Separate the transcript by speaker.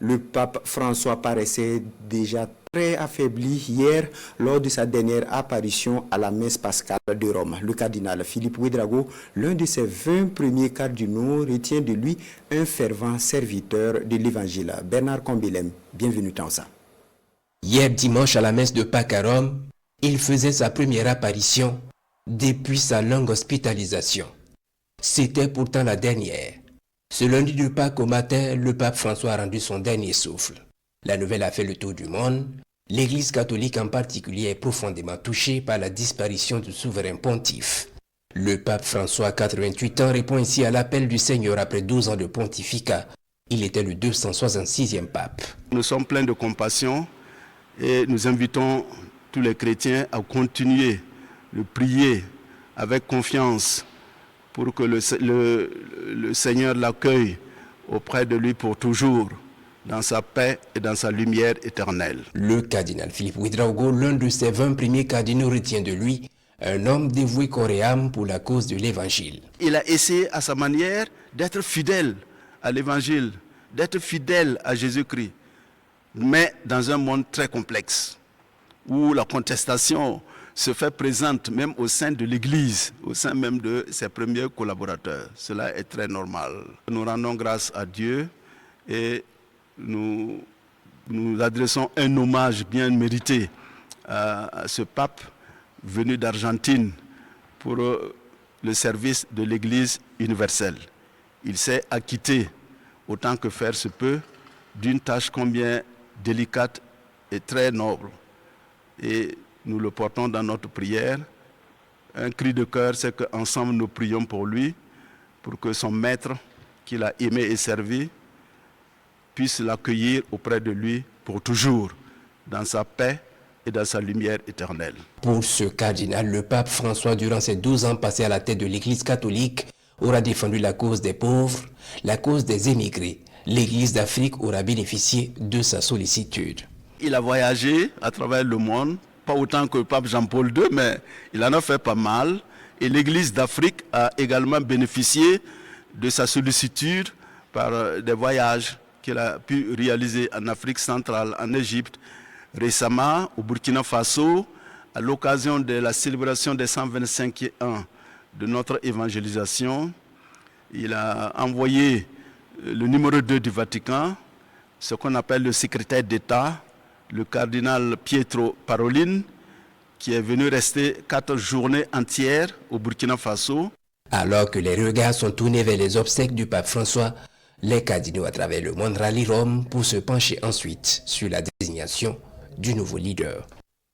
Speaker 1: Le pape François paraissait déjà très affaibli hier lors de sa dernière apparition à la messe pascale de Rome. Le cardinal Philippe Ouédraogo, l'un de ses 20 premiers cardinaux, retient de lui un fervent serviteur de l'Évangile. Bernard Combilem, bienvenue dans ça.
Speaker 2: Hier dimanche à la messe de Pâques à Rome, il faisait sa première apparition depuis sa longue hospitalisation. C'était pourtant la dernière. Ce lundi de Pâques au matin, le pape François a rendu son dernier souffle. La nouvelle a fait le tour du monde. L'Église catholique en particulier est profondément touchée par la disparition du souverain pontife. Le pape François, 88 ans, répond ici à l'appel du Seigneur après 12 ans de pontificat. Il était le 266e pape.
Speaker 3: Nous sommes pleins de compassion et nous invitons tous les chrétiens à continuer de prier avec confiance pour que le Seigneur l'accueille auprès de lui pour toujours, dans sa paix et dans sa lumière éternelle.
Speaker 2: Le cardinal Philippe Ouédraogo, l'un de ses 20 premiers cardinaux, retient de lui un homme dévoué corps et âme pour la cause de l'Évangile.
Speaker 3: Il a essayé à sa manière d'être fidèle à l'Évangile, d'être fidèle à Jésus-Christ, mais dans un monde très complexe, où la contestation se fait présente même au sein de l'Église, au sein même de ses premiers collaborateurs. Cela est très normal. Nous rendons grâce à Dieu et nous adressons un hommage bien mérité à ce pape venu d'Argentine pour le service de l'Église universelle. Il s'est acquitté, autant que faire se peut, d'une tâche combien délicate et très noble. Et nous le portons dans notre prière. Un cri de cœur, c'est qu'ensemble nous prions pour lui, pour que son maître, qu'il a aimé et servi, puisse l'accueillir auprès de lui pour toujours, dans sa paix et dans sa lumière éternelle.
Speaker 2: Pour ce cardinal, le pape François, durant ses 12 ans passés à la tête de l'Église catholique, aura défendu la cause des pauvres, la cause des émigrés. L'Église d'Afrique aura bénéficié de sa sollicitude.
Speaker 3: Il a voyagé à travers le monde, pas autant que le pape Jean-Paul II, mais il en a fait pas mal. Et l'Église d'Afrique a également bénéficié de sa sollicitude par des voyages qu'il a pu réaliser en Afrique centrale, en Égypte, récemment au Burkina Faso, à l'occasion de la célébration des 125e ans de notre évangélisation. Il a envoyé le numéro 2 du Vatican, ce qu'on appelle le secrétaire d'État, le cardinal Pietro Parolin, qui est venu rester 4 journées entières au Burkina Faso.
Speaker 2: Alors que les regards sont tournés vers les obsèques du pape François, les cardinaux à travers le monde rallient Rome pour se pencher ensuite sur la désignation du nouveau leader.